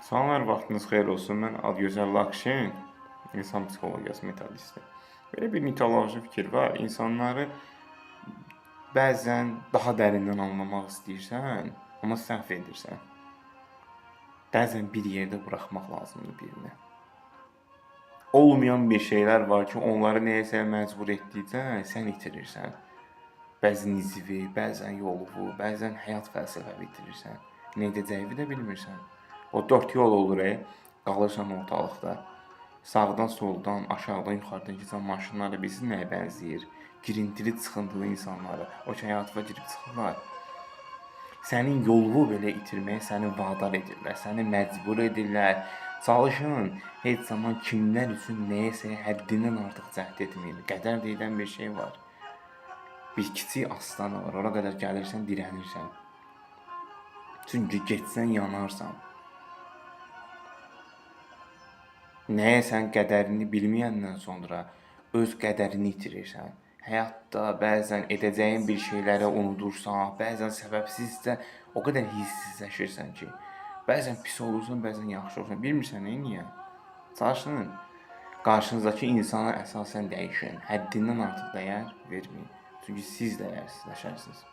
Salamlar, vaxtınız xeyir olsun. Mən Adgözəl Lakşin, insan psixologiyası metodisti. Belə bir mitoloji fikir var. İnsanları bəzən daha dərindən anlamaq istəyirsən, amma səhv edirsən. Bəzən bir yerdə buraxmaq lazımdır birini. Olmayan bir şeylər var ki, onları nəyəsə məcbur etdikcə sən itirirsən. Bəzən nizvi, bəzən yolu, bəzən həyat fəlsəfəni itirirsən. Nə edəcəyini də bilmirsən. O dörd yol olur, qalırsan ortalıqda. Sağdan, soldan, aşağıdan, yuxarıdan keçən maşınlar bilirsiniz nəyə bənzəyir? Girintili, çıxıntılı insanları. O ki, həyatıma girib çıxırlar. Sənin yolunu belə itirməyə səni vadar edirlər, səni məcbur edirlər. Çalışın, heç zaman kimlər üçün nəyəsə həddindən artıq cəhd etməyin. Qədər deyilən bir şey var. Bir kiçik astana var, ora qədər gəlirsən, dirənirsən. Çünki getsən yanarsan. Nəyəsən qədərini bilməyəndən sonra öz qədərini itirirsən. Həyatda bəzən edəcəyin bir şeyləri unudursan, bəzən səbəbsizcə o qədər hissizləşirsən ki, bəzən pis olursan, bəzən yaxşı olursan. Bilmirsən niyə? Çalışın, qarşınızdakı insana əsasən dəyişin. Həddindən artıq dəyər verməyin. Çünki siz dəyərsizləşərsiniz.